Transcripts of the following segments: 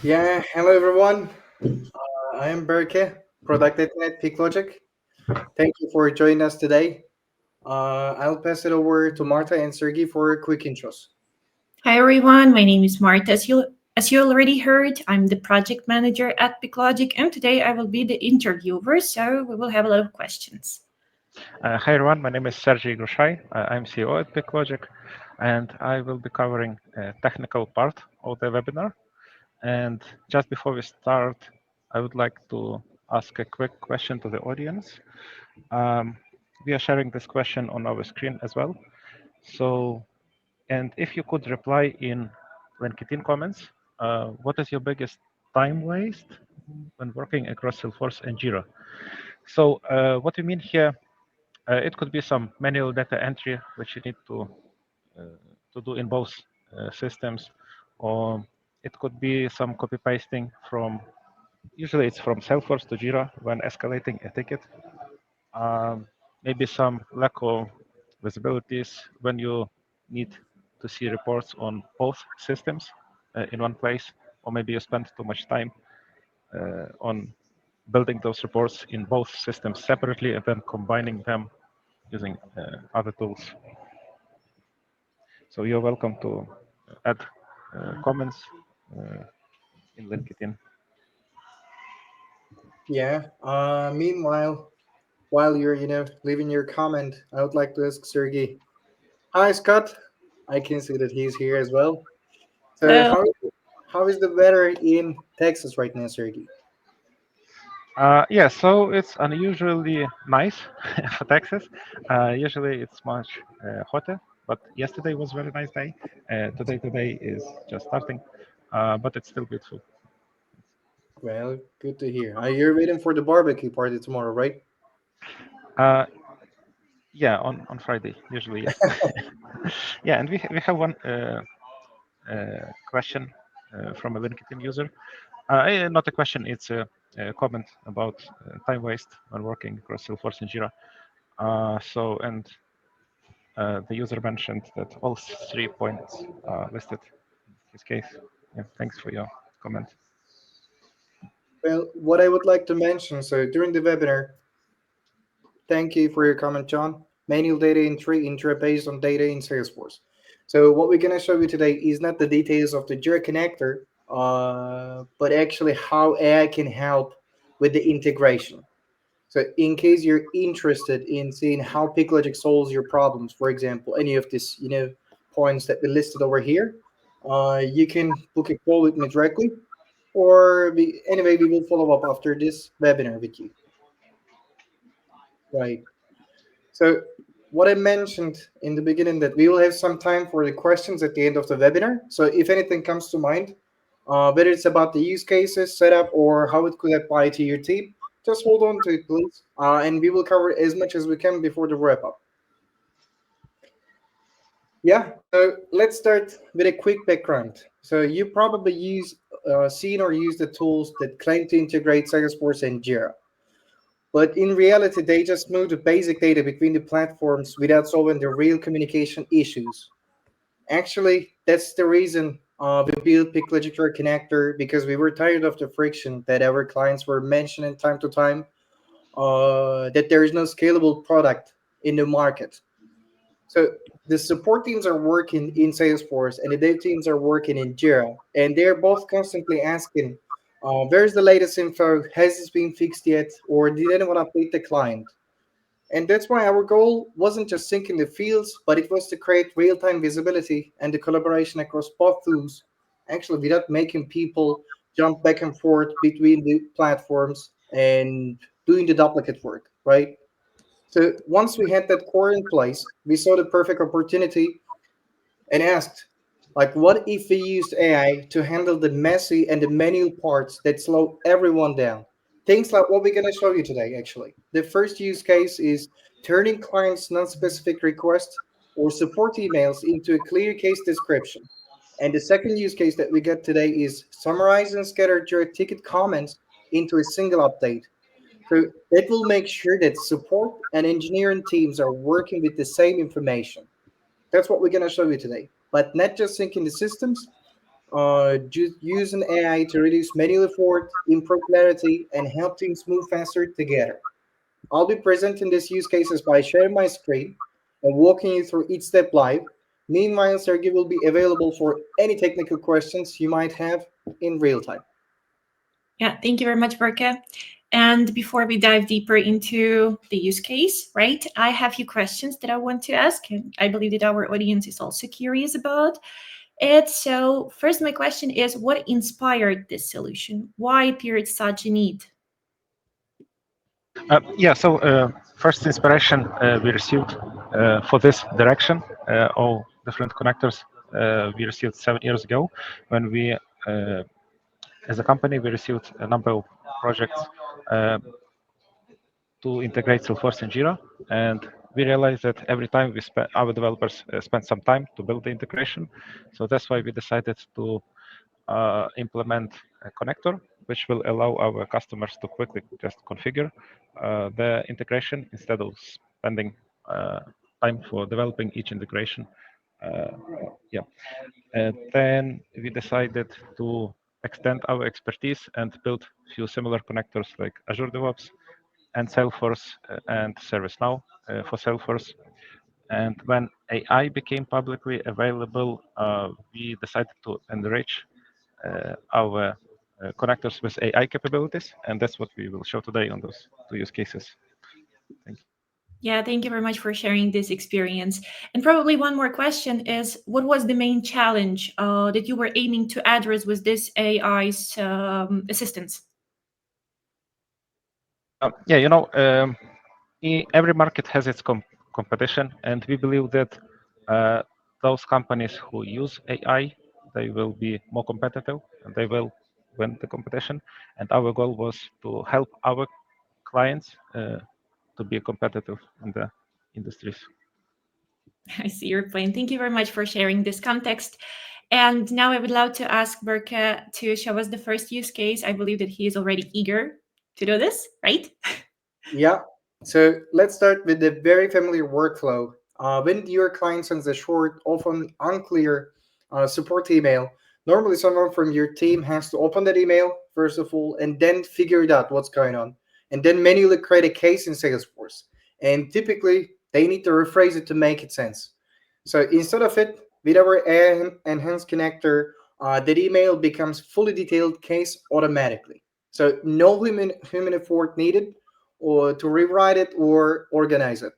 Yeah, hello everyone. I am Berke, product at Peeklogic. Thank you for joining us today. I'll pass it over to Marta and Sergey for quick intros. Hi everyone, my name is Marta. As you already heard, I'm the project manager at Peeklogic, and today I will be the interviewer, so we will have a lot of questions. Hi everyone, my name is Sergey Grushai. I'm CEO at Peeklogic, and I will be covering a technical part of the webinar. And just before we start, I would like to ask a quick question to the audience. We are sharing this question on our screen as well. So, and if you could reply in LinkedIn comments, what is your biggest time waste when working across Salesforce and Jira? So, what we mean here, it could be some manual data entry which you need to do in both systems, or it could be some copy pasting from. Usually, it's from Salesforce to Jira when escalating a ticket. Maybe some lack of visibilities when you need to see reports on both systems in one place, or maybe you spend too much time on building those reports in both systems separately and then combining them using other tools. So you're welcome to add comments in LinkedIn. Yeah. Meanwhile, while you're leaving your comment, I would like to ask Sergey. Hi, Scott. I can see that he's here as well. So Hello. how is the weather in Texas right now, Sergey? Yeah, so it's unusually nice for Texas. Usually it's much hotter, but yesterday was a very nice day. Today is just starting, but it's still beautiful. Well, good to hear. You're waiting for the barbecue party tomorrow, right? Uh, yeah, on Friday usually, yes. Yeah, and we have one question from a LinkedIn user. Not a question, it's a comment about time waste when working across Salesforce and Jira. And the user mentioned that all 3 points are listed in his case. Yeah, thanks for your comment. Well, what I would like to mention, so during the webinar, thank you for your comment, John. Manual data entry based on data in Salesforce. So what we're going to show you today is not the details of the Jira connector, but actually how AI can help with the integration. So in case you're interested in seeing how Peeklogic solves your problems, for example, any of these, points that we listed over here, you can book a call with me directly, or anyway, we will follow up after this webinar with you. Right. So what I mentioned in the beginning that we will have some time for the questions at the end of the webinar. So if anything comes to mind, whether it's about the use cases, setup, or how it could apply to your team, just hold on to it, please. And we will cover as much as we can before the wrap up. Yeah, so let's start with a quick background. So you probably seen or use the tools that claim to integrate Salesforce and Jira. But in reality, they just move the basic data between the platforms without solving the real communication issues. Actually, that's the reason we built Peeklogic Connector because we were tired of the friction that our clients were mentioning time to time, that there is no scalable product in the market. So the support teams are working in Salesforce and the dev teams are working in Jira, and they're both constantly asking, "Where's the latest info? Has this been fixed yet? Or did anyone update the client?" And that's why our goal wasn't just syncing the fields, but it was to create real-time visibility and the collaboration across both tools, actually without making people jump back and forth between the platforms and doing the duplicate work, right? So once we had that core in place, we saw the perfect opportunity and asked, like, what if we used AI to handle the messy and the manual parts that slow everyone down? Things like what we're going to show you today, actually. The first use case is turning clients' non-specific requests or support emails into a clear case description. And the second use case that we get today is summarize and scatter your ticket comments into a single update. So that will make sure that support and engineering teams are working with the same information. That's what we're going to show you today. But not just syncing the systems, use an AI to reduce manual effort, improve clarity, and help teams move faster together. I'll be presenting these use cases by sharing my screen and walking you through each step live. Meanwhile, Sergey will be available for any technical questions you might have in real time. Yeah, thank you very much, Berke. And before we dive deeper into the use case, right, I have a few questions that I want to ask, and I believe that our audience is also curious about it. So, first, my question is, what inspired this solution? Why appeared such a need? Yeah, so first inspiration we received for this direction, all different connectors we received 7 years ago when we, as a company, we received a number of projects uh, to integrate Salesforce and Jira, and we realized that every time we spend, our developers spend some time to build the integration. So that's why we decided to implement a connector, which will allow our customers to quickly just configure the integration instead of spending uh, time for developing each integration. Uh, yeah. And then we decided to extend our expertise and build few similar connectors like Azure DevOps and Salesforce and ServiceNow for Salesforce. And when AI became publicly available, we decided to enrich our connectors with AI capabilities, and that's what we will show today on those two use cases. Thank you. Yeah, thank you very much for sharing this experience. And probably one more question is, what was the main challenge that you were aiming to address with this AI's assistance? Yeah, every market has its competition, and we believe that uh, those companies who use AI, they will be more competitive and they will win the competition. And our goal was to help our clients to be competitive in the industries. I see your point. Thank you very much for sharing this context. And now I would love to ask Berke to show us the first use case. I believe that he is already eager to do this, right? Yeah. So let's start with the very familiar workflow. When your client sends a short, often unclear support email, normally someone from your team has to open that email, first of all, and then figure it out what's going on, and then manually create a case in Salesforce. And typically, they need to rephrase it to make it sense. So instead of it, with our AI enhanced connector, that email becomes fully detailed case automatically. So no human effort needed or to rewrite it or organize it.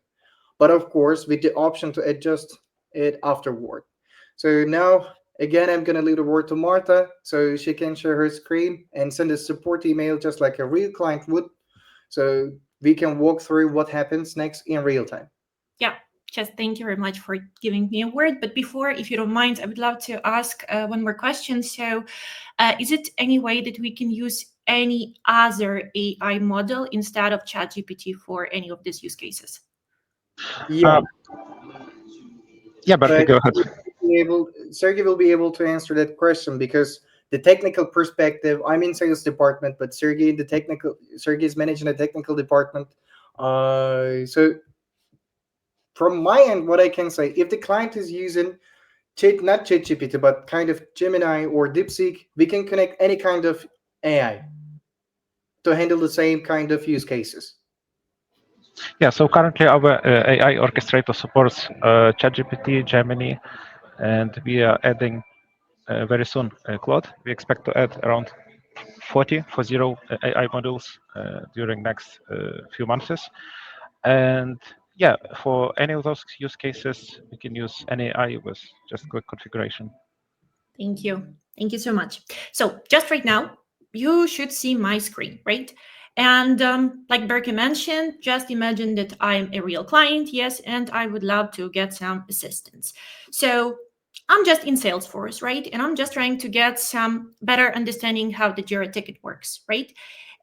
But of course, with the option to adjust it afterward. So now, again, I'm going to leave the word to Marta so she can share her screen and send a support email just like a real client would. So we can walk through what happens next in real time. Yeah, just thank you very much for giving me a word. But before, if you don't mind, I would love to ask one more question. So, is it any way that we can use any other AI model instead of ChatGPT for any of these use cases? Yeah, Uh, yeah, Bertie, but go ahead. Sergey will be able to answer that question because the technical perspective, I'm in sales department, but Sergey is managing the technical department. So from my end, what I can say, if the client is using not ChatGPT, but kind of Gemini or DeepSeek, we can connect any kind of AI to handle the same kind of use cases. Yeah, so currently our AI orchestrator supports ChatGPT, Gemini, and we are adding very soon Claude. We expect to add around 40 AI modules during next few months. And yeah, for any of those use cases, we can use any AI with just quick configuration. Thank you. Thank you so much. So, just right now, you should see my screen, right? And like Berke mentioned, just imagine that I'm a real client, yes, and I would love to get some assistance. So, I'm just in Salesforce, right? And I'm just trying to get some better understanding how the Jira ticket works, right?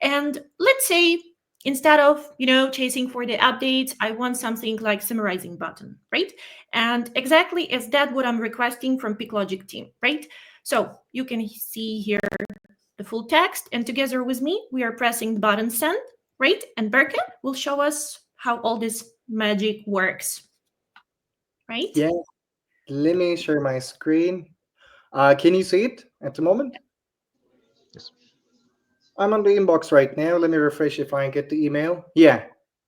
And let's say instead of, chasing for the updates, I want something like summarizing button, right? And exactly is that what I'm requesting from Peeklogic team, right? So you can see here the full text, and together with me, we are pressing the button send, right? And Berke will show us how all this magic works, right? Yeah, let me share my screen. Can you see it? at the moment? Yes. I'm on the inbox right now. Let me refresh if I get the email. Yeah,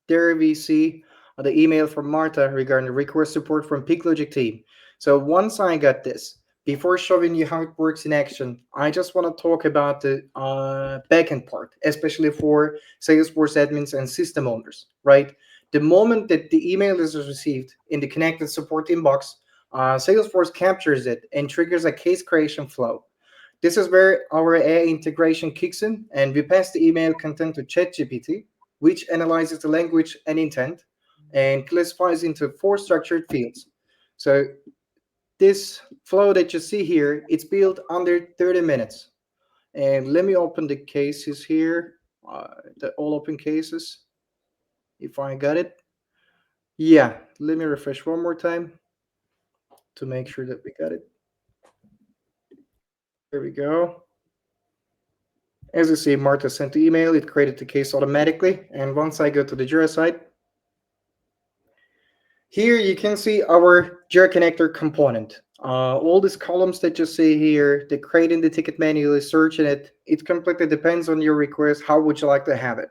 there we see the email from Marta regarding the request support from Peeklogic team. So once I got this, before showing you how it works in action, I just want to talk about the backend part, especially for Salesforce admins and system owners, right? The moment that the email is received in the connected support inbox, Salesforce captures it and triggers a case creation flow. This is where our AI integration kicks in, and we pass the email content to ChatGPT, which analyzes the language and intent and classifies into four structured fields. So this flow that you see here, it's built under 30 minutes. And let me open the cases here, the all open cases, if I got it. Yeah, let me refresh one more time to make sure that we got it. There we go. As you see, Marta sent the email, it created the case automatically. And once I go to the Jira site, here you can see our Jira connector component. All these columns that you see here, the creating the ticket manually, searching it, it completely depends on your request. How would you like to have it?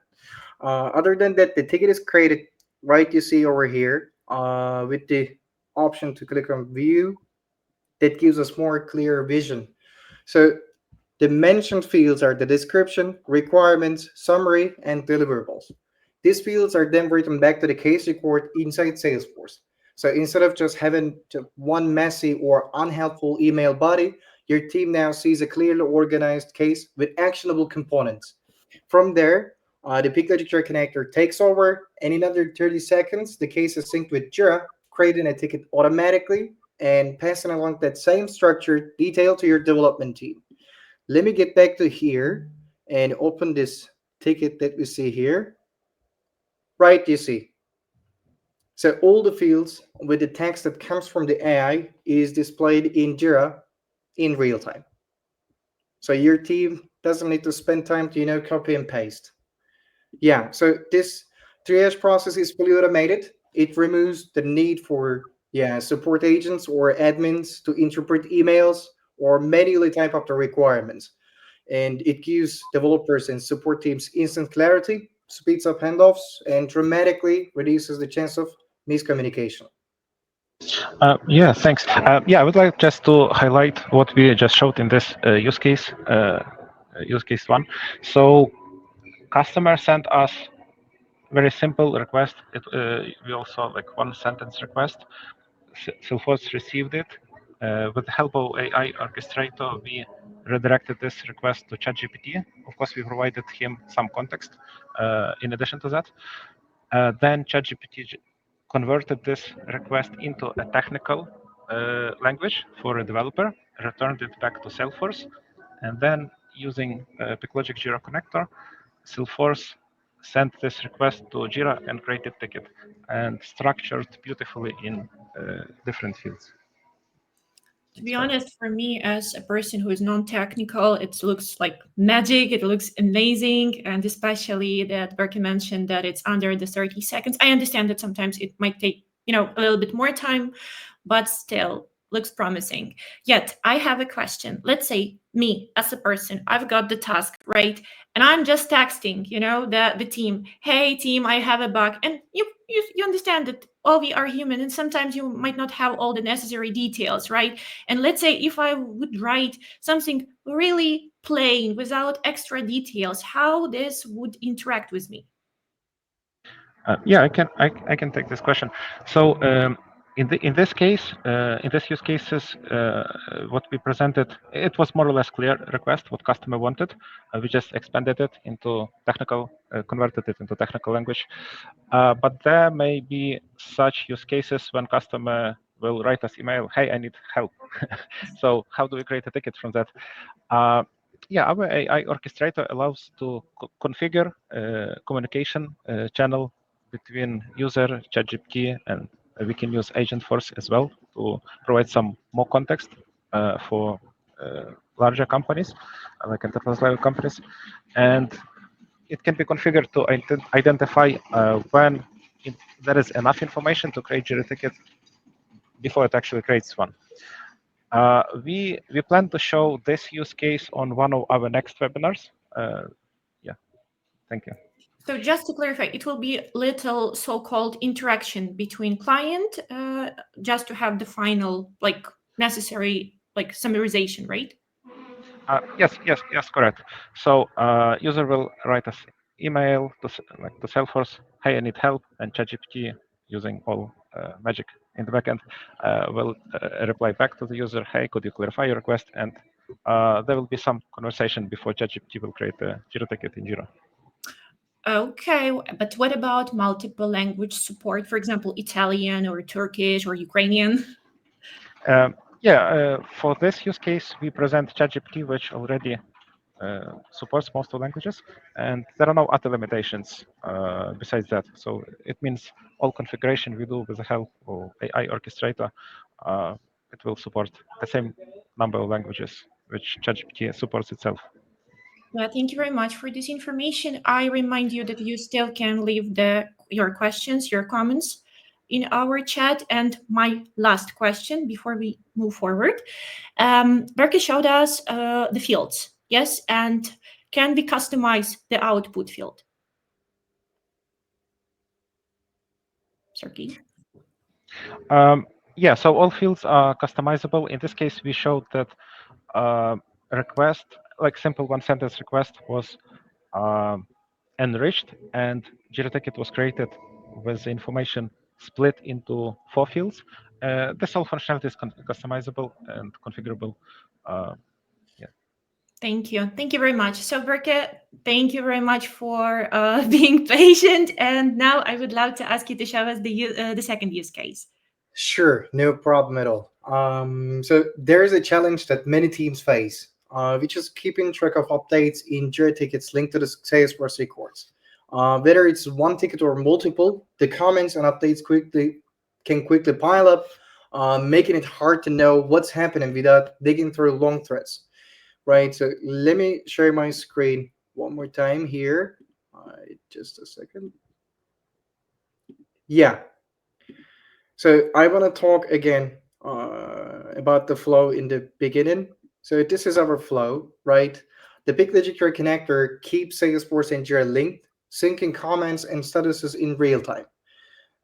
Other than that, the ticket is created, right? You see over here with the option to click on view. That gives us more clear vision. So the mentioned fields are the description, requirements, summary, and deliverables. These fields are then written back to the case record inside Salesforce. So instead of just having one messy or unhelpful email body, your team now sees a clearly organized case with actionable components. From there, the Peeklogic Jira connector takes over, and in under 30 seconds, the case is synced with Jira, creating a ticket automatically and passing along that same structured detail to your development team. Let me get back to here and open this ticket that we see here. Right, you see. So all the fields with the text that comes from the AI is displayed in Jira in real time. So your team doesn't need to spend time to, copy and paste. Yeah, so this triage process is fully automated. It removes the need for support agents or admins to interpret emails or manually type up the requirements. And it gives developers and support teams instant clarity, speeds up handoffs, and dramatically reduces the chance of miscommunication. Yeah, thanks. Yeah, I would like just to highlight what we just showed in this use case one. So customer sent us very simple request. We also like one sentence request. Salesforce received it. With the help of AI orchestrator, we redirected this request to ChatGPT. Of course, we provided him some context in addition to that. Then ChatGPT converted this request into a technical language for a developer, returned it back to Salesforce, and then using Peeklogic Jira Connector, Salesforce sent this request to Jira and created ticket and structured beautifully in different fields. To be honest, for me as a person who is non-technical, it looks like magic. It looks amazing, and especially that Berke mentioned that it's under the 30 seconds. I understand that sometimes it might take a little bit more time, but still looks promising. Yet I have a question. Let's say me as a person, I've got the task, right? And I'm just texting, the team, hey team, I have a bug. And you understand that all we are human, and sometimes you might not have all the necessary details, right? And let's say if I would write something really plain without extra details, how this would interact with me. Yeah, I can take this question. So in this case, in this use cases, what we presented, it was more or less clear request what customer wanted. We just expanded it into technical, converted it into technical language. But there may be such use cases when customer will write us email, hey, I need help. So how do we create a ticket from that? Yeah, our AI orchestrator allows to configure communication channel between user, ChatGPT, and we can use Agentforce as well to provide some more context for larger companies, like enterprise level companies. And it can be configured to identify when there is enough information to create Jira ticket before it actually creates one. We plan to show this use case on one of our next webinars. Yeah, thank you. So just to clarify, it will be little so-called interaction between client, just to have the final necessary summarization, right? Yes, correct. So user will write us email to Salesforce, hey, I need help, and ChatGPT using all magic in the backend will reply back to the user, hey, could you clarify your request? And there will be some conversation before ChatGPT will create a Jira ticket in Jira. Okay, but what about multiple language support? For example, Italian or Turkish or Ukrainian? For this use case, we present ChatGPT, which already supports most of languages, and there are no other limitations besides that. So it means all configuration we do with the help of AI orchestrator, it will support the same number of languages which ChatGPT supports itself. Thank you very much for this information. I remind you that you still can leave your questions, your comments in our chat. And my last question before we move forward. Berke showed us the fields, yes? And can we customize the output field? Sergey? So all fields are customizable. In this case, we showed that request, like simple one sentence request, was enriched, and Jira ticket was created with the information split into 4 fields. This all functionality is customizable and configurable. Thank you. Thank you very much. So, Berke, thank you very much for being patient. And now I would love to ask you to show us the second use case. Sure, no problem at all. So there is a challenge that many teams face, which is keeping track of updates in Jira tickets linked to the Salesforce records. Whether it's one ticket or multiple, the comments and updates can quickly pile up, making it hard to know what's happening without digging through long threads. Right. So let me share my screen one more time here. Just a second. Yeah. So I want to talk again about the flow in the beginning. So this is our flow, right? The Peeklogic connector keeps Salesforce and Jira linked, syncing comments and statuses in real time.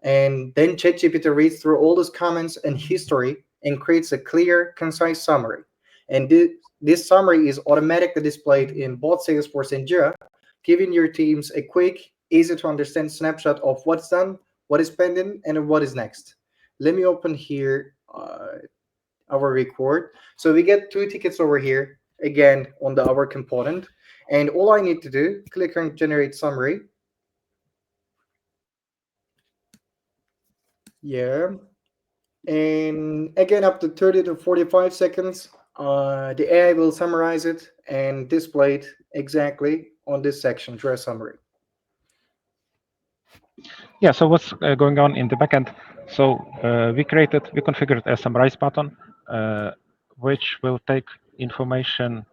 And then ChatGPT reads through all those comments and history and creates a clear, concise summary. And this summary is automatically displayed in both Salesforce and Jira, giving your teams a quick, easy to understand snapshot of what's done, what is pending, and what is next. Let me open here our record. So we get 2 tickets over here, again, on the our component. And all I need to do, click on generate summary. Yeah. And again, up to 30 to 45 seconds, the AI will summarize it and display it exactly on this section, Jira summary. Yeah, so what's going on in the backend? So we configured a summarize button, which will take information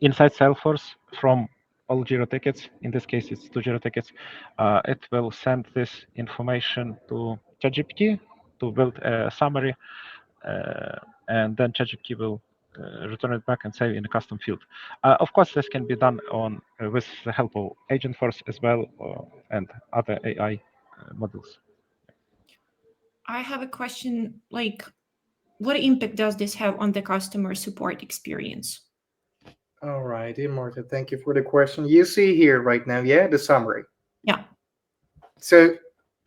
inside Salesforce from all Jira tickets. In this case, it's 2 Jira tickets. It will send this information to ChatGPT to build a summary, and then ChatGPT will return it back and save in a custom field. Of course, this can be done with the help of Agentforce as well, and other AI models. I have a question, what impact does this have on the customer support experience? All right, Martha, thank you for the question. You see here right now, yeah, the summary. Yeah. So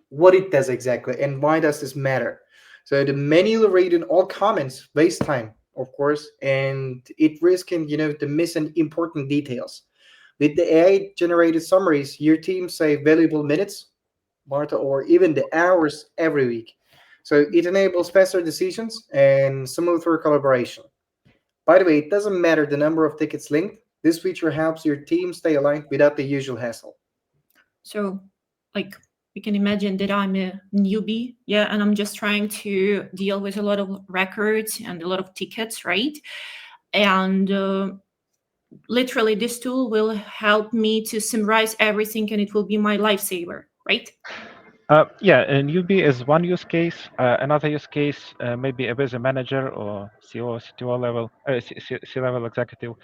what it does exactly and why does this matter? So the manual reading all comments waste time, of course, and it risking, the missing important details. With the AI generated summaries, your team save valuable minutes, Martha, or even the hours every week. So it enables faster decisions and smoother collaboration. By the way, it doesn't matter the number of tickets linked. This feature helps your team stay aligned without the usual hassle. So, we can imagine that I'm a newbie, yeah, and I'm just trying to deal with a lot of records and a lot of tickets, right? And literally, this tool will help me to summarize everything, and it will be my lifesaver, right? Yeah, a newbie is one use case. Another use case may be a busy manager or CEO, CTO level, C-level executive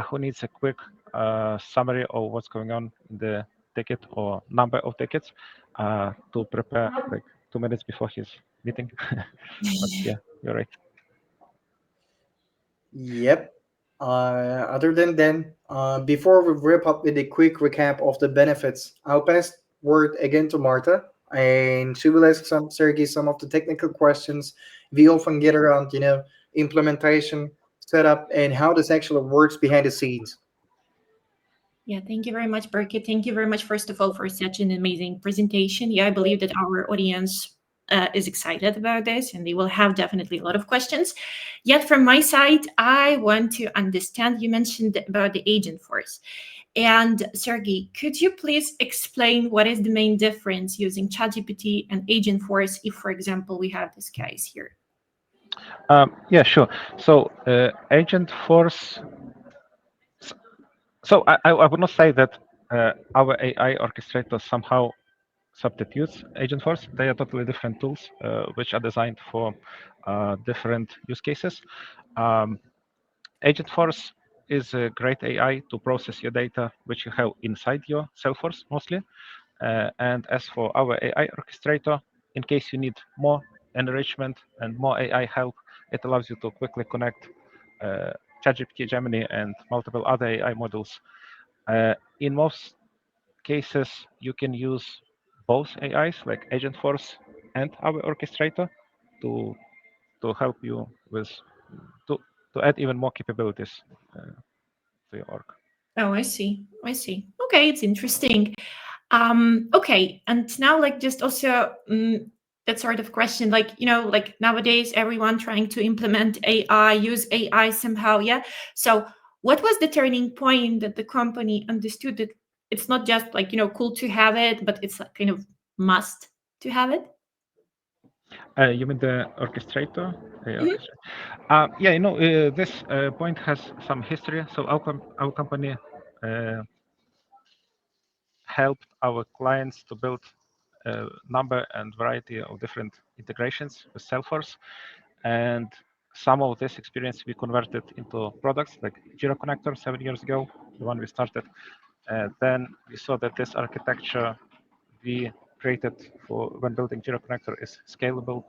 who needs a quick summary of what's going on in the ticket or number of tickets to prepare like 2 minutes before his meeting. But yeah, you're right. Yep. Other than then, before we wrap up with a quick recap of the benefits, I'll pass word again to Marta, and she will ask Sergey some of the technical questions we often get around, implementation, setup, and how this actually works behind the scenes. Yeah, thank you very much, Birgit. Thank you very much, first of all, for such an amazing presentation. Yeah, I believe that our audience is excited about this and they will have definitely a lot of questions. Yet, from my side, I want to understand you mentioned about the agent force. And Sergey, could you please explain what is the main difference using ChatGPT and agent force if, for example, we have this case here? Yeah, sure. So agent force. So I would not say that our AI orchestrator somehow substitutes agent force. They are totally different tools which are designed for different use cases. Um, agent force is a great AI to process your data which you have inside your Salesforce mostly. And as for our AI orchestrator, in case you need more enrichment and more AI help, it allows you to quickly connect ChatGPT, Gemini, and multiple other AI models. In most cases, you can use both AIs, like Agentforce and our orchestrator, to help you with to to add even more capabilities to your org. Oh, I see. I see. Okay, it's interesting. Okay, and now like just also that sort of question, like like nowadays everyone trying to implement AI, use AI somehow, yeah. So what was the turning point that the company understood that it's not just like cool to have it, but it's like kind of must to have it? You mean the orchestrator? Mhm. Yeah, this point has some history. So our company uh, helped our clients to build a number and variety of different integrations with Salesforce. And some of this experience we converted into products like Jira Connector 7 years ago, the one we started. Then we saw that this architecture we created for when building Jira Connector is scalable.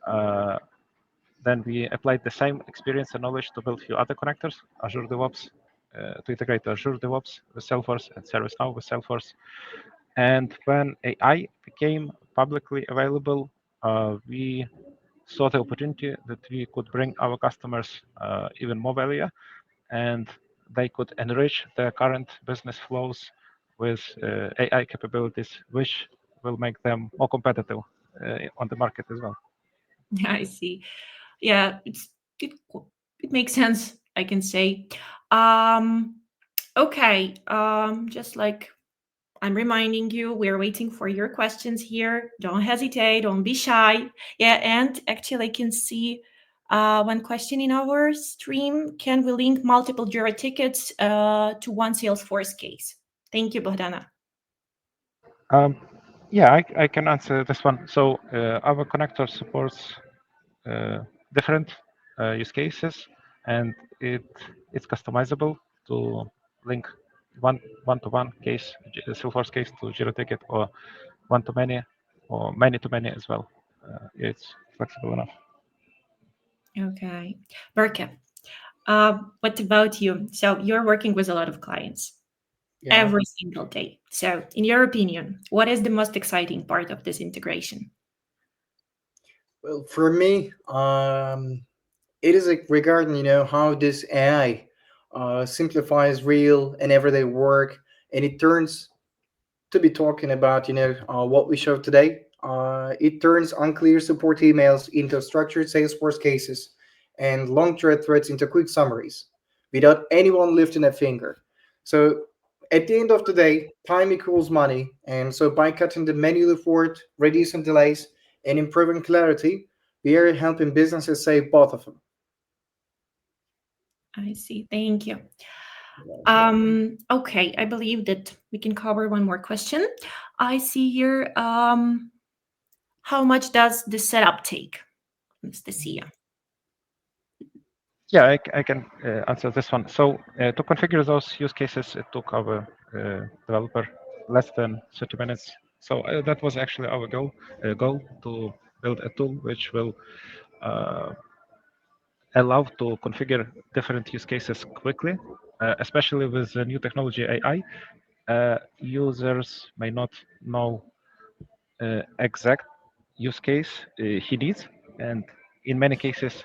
Uh, then we applied the same experience and knowledge to build a few other connectors, Azure DevOps, to integrate Azure DevOps with Salesforce and ServiceNow with Salesforce. And when AI became publicly available, we saw the opportunity that we could bring our customers even more value, and they could enrich their current business flows with AI capabilities, which will make them more competitive on the market as well. I see. Yeah, it it makes sense, I can say. Um okay, just like I'm reminding you, we're waiting for your questions here. Don't hesitate, don't be shy. Yeah, and actually, I can see one question in our stream. Can we link multiple Jira tickets to one Salesforce case? Thank you, Bogdana. Um, yeah, I can answer this one. So our connector supports uh, different use cases, and it's customizable to link one-to-one case, Salesforce case to Jira ticket, or one-to-many, or many-to-many as well. It's flexible enough. Okay. Berke, what about you? So you're working with a lot of clients Yeah. every single day. So, in your opinion, what is the most exciting part of this integration? Well, for me, it is like regarding how this AI simplifies real and everyday work, and it turns to be talking about what we showed today. It turns unclear support emails into structured Salesforce cases and long threads into quick summaries without anyone lifting a finger. So at the end of the day, time equals money, and so by cutting the manual effort, reducing delays, and improving clarity, we are helping businesses save both of them. I see. Thank you. Okay, I believe that we can cover one more question. I see here, how much does the setup take, Anastasia? Yeah, I can answer this one. So to configure those use cases, it took our developer less than 30 minutes. So that was actually our goal to build a tool which will uh, allow to configure different use cases quickly, especially with the new technology AI. Users may not know exact use case he needs, and in many cases,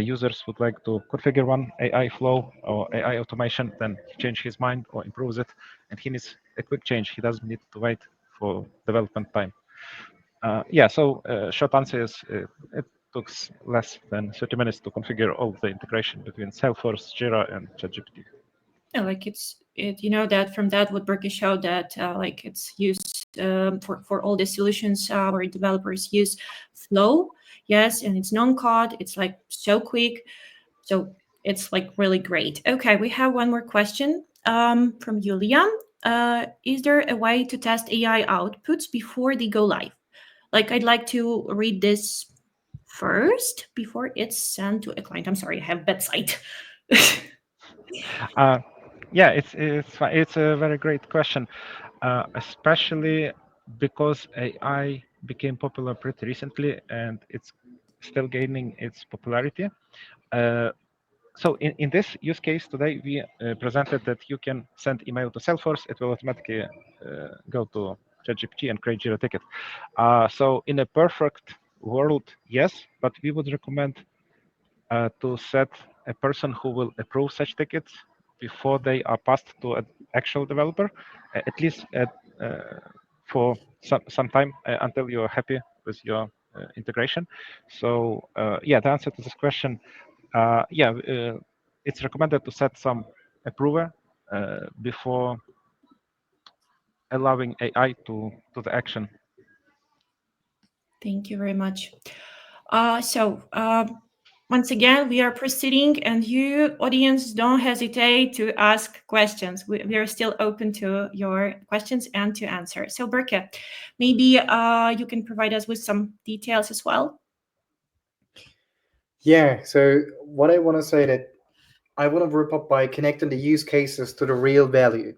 users would like to configure one AI flow or AI automation, then change his mind or improves it, and he needs a quick change. He doesn't need to wait for development time. Yeah, so short answer is it took less than 30 minutes to configure all the integration between Salesforce, Jira, and ChatGPT. Yeah, like that from that what Berke showed that like it's used for all the solutions where developers use Flow. Yes, and it's non-code. It's like so quick. So it's like really great. Okay, we have one more question from Julia. Is there a way to test AI outputs before they go live? Like, I'd like to read this first before it's sent to a client. I'm sorry, I have bedside. Uh, yeah, it's a very great question, especially because AI became popular pretty recently and it's still gaining its popularity. Uh, so in this use case today, we presented that you can send email to Salesforce, it will automatically go to ChatGPT and create Jira ticket. So in a perfect world, yes, but we would recommend to set a person who will approve such tickets before they are passed to an actual developer, at least for some time until you're happy with your integration. So yeah, the answer to this question, yeah, it's recommended to set some approver before allowing AI to do the action. Thank you very much. Once again, we are proceeding, and you, audience, don't hesitate to ask questions. We are still open to your questions and to answer. So, Berke, maybe you can provide us with some details as well. Yeah. So what I want to say that I want to wrap up by connecting the use cases to the real value,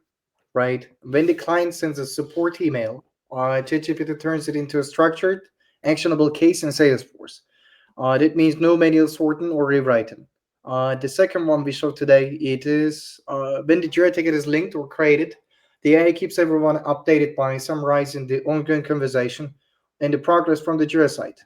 right? When the client sends a support email, ChatGPT turns it into a structured, actionable case in Salesforce. That means no manual sorting or rewriting. The second one we showed today, it is when the Jira ticket is linked or created, the AI keeps everyone updated by summarizing the ongoing conversation and the progress from the Jira site.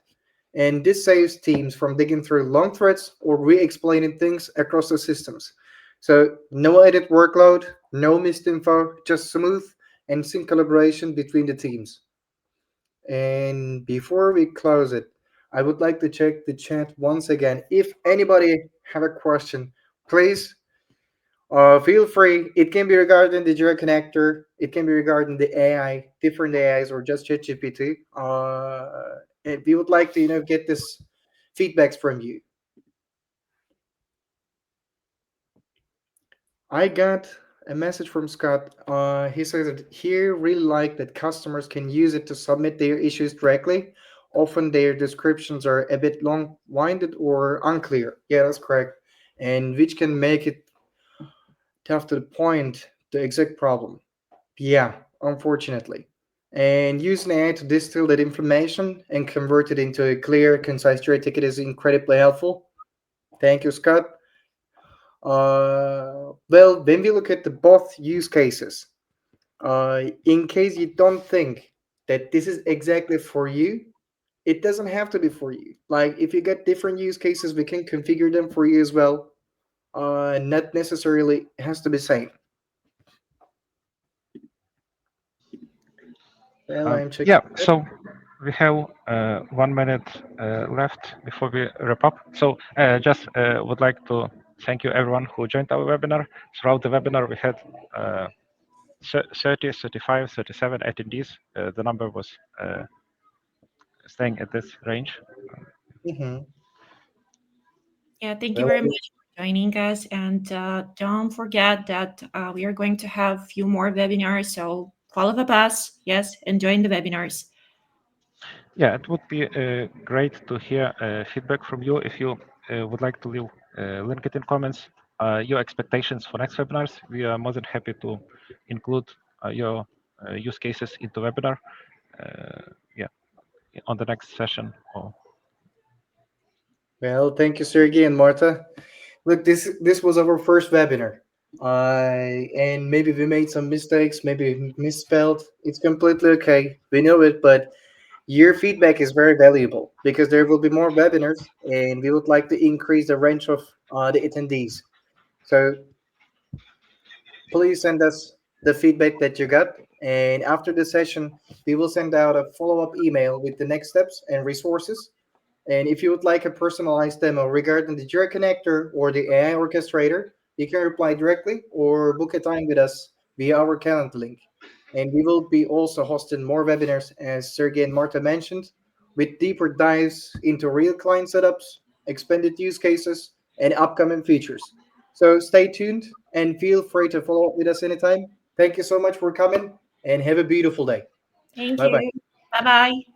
And this saves teams from digging through long threads or re-explaining things across the systems. So no edit workload, no missed info, just smooth and sync collaboration between the teams. And before we close it, I would like to check the chat once again. If anybody have a question, please feel free. It can be regarding the Jira connector. It can be regarding the AI, different AIs, or just ChatGPT. And we would like to, get this feedbacks from you. I got a message from Scott. He says that he really like that customers can use it to submit their issues directly. Often their descriptions are a bit long-winded or unclear. Yeah, that's correct. And which can make it tough to point the exact problem. Yeah, unfortunately. And using AI to distill that information and convert it into a clear, concise trade ticket is incredibly helpful. Thank you, Scott. Well, when we look at the both use cases, in case you don't think that this is exactly for you, it doesn't have to be for you. Like if you get different use cases, we can configure them for you as well. Not necessarily has to be same. Well, I'm checking. Yeah, so we have 1 minute left before we wrap up. So just would like to thank you everyone who joined our webinar. Throughout the webinar, we had 30, 35, 37 attendees. The number was staying at this range. Mm-hmm. Yeah, thank you Well, very much joining us. And don't forget that we are going to have a few more webinars. So follow up us, yes, and join the webinars. Yeah, it would be great to hear feedback from you. If you would like to leave LinkedIn comments, your expectations for next webinars, we are more than happy to include your use cases into webinar. Yeah, on the next session. Or Well, thank you, Sergey and Marta. Look, this was our first webinar. And maybe we made some mistakes, maybe we misspelled. It's completely okay. We know it, but your feedback is very valuable because there will be more webinars, and we would like to increase the range of the attendees. So please send us the feedback that you got, and after the session, we will send out a follow-up email with the next steps and resources. And if you would like a personalized demo regarding the Jira Connector or the AI Orchestrator, you can reply directly or book a time with us via our calendar link. And we will be also hosting more webinars, as Sergey and Marta mentioned, with deeper dives into real client setups, expanded use cases, and upcoming features. So stay tuned and feel free to follow up with us anytime. Thank you so much for coming and have a beautiful day. Thank Bye bye. you. Bye bye.